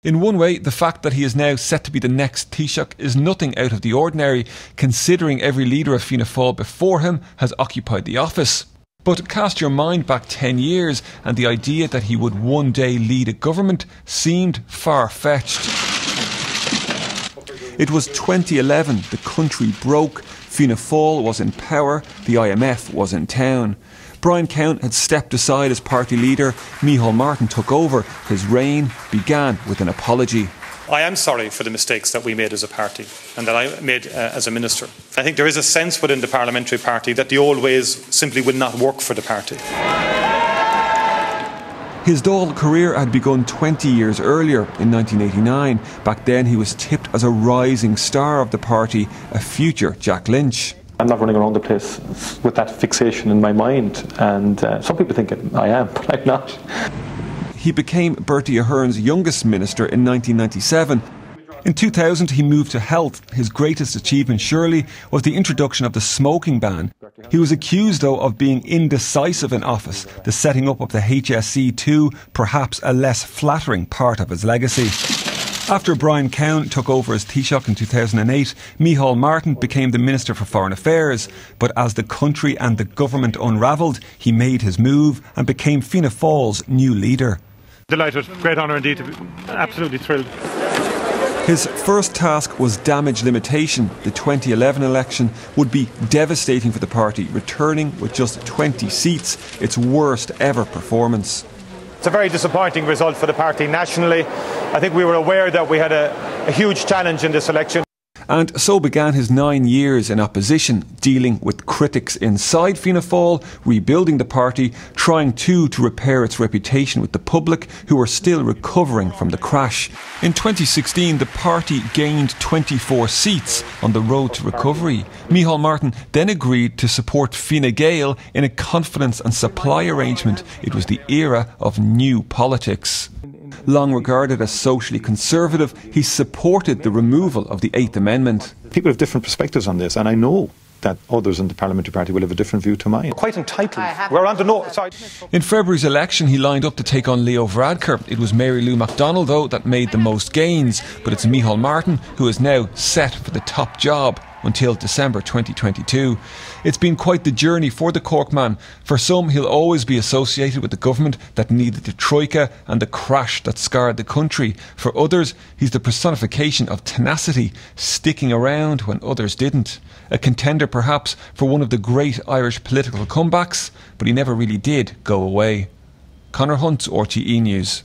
In one way, the fact that he is now set to be the next Taoiseach is nothing out of the ordinary, considering every leader of Fianna Fáil before him has occupied the office. But cast your mind back 10 years and the idea that he would one day lead a government seemed far-fetched. It was 2011, the country broke, Fianna Fáil was in power, the IMF was in town. Brian Count had stepped aside as party leader, Micheál Martin took over. His reign began with an apology. I am sorry for the mistakes that we made as a party and that I made as a minister. I think there is a sense within the parliamentary party that the old ways simply will not work for the party. His Dáil career had begun 20 years earlier, in 1989. Back then he was tipped as a rising star of the party, a future Jack Lynch. I'm not running around the place with that fixation in my mind, and some people think I am, but I'm not. He became Bertie Ahern's youngest minister in 1997. In 2000 he moved to health. His greatest achievement surely was the introduction of the smoking ban. He was accused though of being indecisive in office, the setting up of the HSE2 perhaps a less flattering part of his legacy. After Brian Count took over as Taoiseach in 2008, Micheál Martin became the Minister for Foreign Affairs. But as the country and the government unravelled, he made his move and became Fianna Fáil's new leader. Delighted, great honour indeed, absolutely thrilled. His first task was damage limitation. The 2011 election would be devastating for the party, returning with just 20 seats, its worst ever performance. It's a very disappointing result for the party nationally. I think we were aware that we had a huge challenge in this election. And so began his 9 years in opposition, dealing with critics inside Fianna Fáil, rebuilding the party, trying to repair its reputation with the public, who are still recovering from the crash. In 2016, the party gained 24 seats on the road to recovery. Micheál Martin then agreed to support Fine Gael in a confidence and supply arrangement. It was the era of new politics. Long regarded as socially conservative, he supported the removal of the Eighth Amendment. People have different perspectives on this, and I know that others in the parliamentary party will have a different view to mine. Quite entitled. We're on the north side. In February's election, he lined up to take on Leo Varadkar. It was Mary Lou MacDonald, though, that made the most gains. But it's Micheál Martin who is now set for the top job until December 2022. It's been quite the journey for the Cork man. For some, he'll always be associated with the government that needed the troika and the crash that scarred the country. For others, he's the personification of tenacity, sticking around when others didn't. A contender perhaps for one of the great Irish political comebacks, but he never really did go away. Conor Hunt, RTE News.